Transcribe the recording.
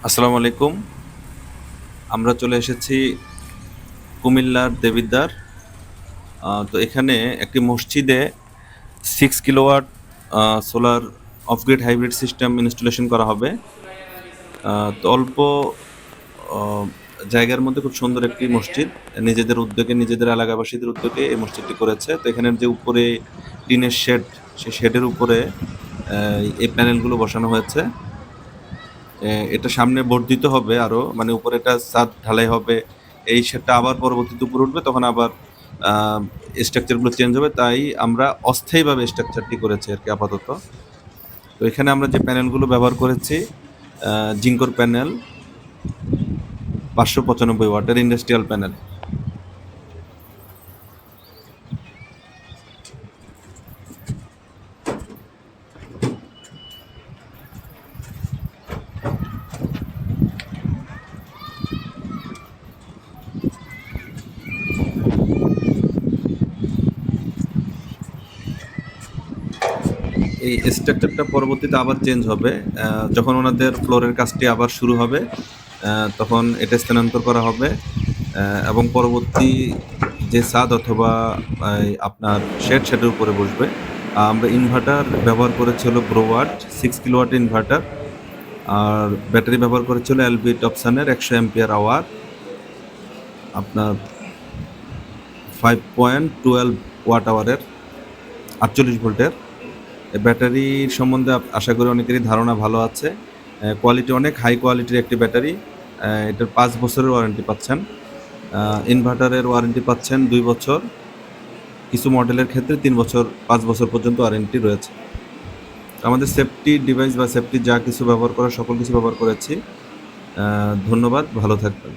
আসসালামু আলাইকুম। আমরা চলে এসেছি কুমিল্লার দেবিদ্বার। তো এখানে একটি মসজিদে 6 kilowatt solar of grid hybrid system installation করা হবে। তো অল্প আহ, জায়গার মধ্যে খুব সুন্দর একটি মসজিদ নিজেদের উদ্যোগে, নিজেদের এলাকাবাসীদের উদ্যোগে এই মসজিদটি করেছে। তো এখানের যে উপরে টিনের শেড, সেই শেডের উপরে এই প্যানেলগুলো বসানো হয়েছে। এটা সামনে বর্ধিত হবে আরো, মানে উপরে এটা ছাদ ঢালাই হবে, এই শেডটা আবার পরবর্তীতে উপরে উঠবে, তখন আবার স্ট্রাকচারগুলো চেঞ্জ হবে। তাই আমরা অস্থায়ীভাবে স্ট্রাকচারটি করেছি আর কি আপাতত। তো এখানে আমরা যে প্যানেলগুলো ব্যবহার করেছি, জিঙ্কোর প্যানেল, 595 ওয়াটের ইন্ডাস্ট্রিয়াল প্যানেল। এই স্ট্রাকচারটা পরবর্তীতে আবার চেঞ্জ হবে যখন ওনাদের ফ্লোরের কাজটি আবার শুরু হবে, তখন এটা স্থানান্তর করা হবে। এবং পরবর্তী যে ছাদ অথবা আপনার শেডের উপরে বসবে। আমরা ইনভার্টার ব্যবহার করেছি হলো ব্রোওয়াট 6 কিলোওয়াট ইনভার্টার, আর ব্যাটারি ব্যবহার করেছিল এলবি টপসনের 100 অ্যাম্পিয়ার আওয়ার, আপনার 5.12 ওয়াট আওয়ারের, 48 ভোল্টের। ব্যাটারি সম্বন্ধে আশা করি অনেকেরই ধারণা ভালো আছে। কোয়ালিটি অনেক হাই কোয়ালিটির একটি ব্যাটারি। এটার 5 বছরের ওয়ারেন্টি পাচ্ছেন। ইনভার্টারের ওয়ারেন্টি পাচ্ছেন 2 বছর, কিছু মডেলের ক্ষেত্রে 3 বছর, 5 বছর পর্যন্ত ওয়ারেন্টি রয়েছে। আমাদের সেফটি ডিভাইস বা সেফটি যা কিছু ব্যবহার করা সকল কিছু ব্যবহার করেছি। ধন্যবাদ, ভালো থাকবেন।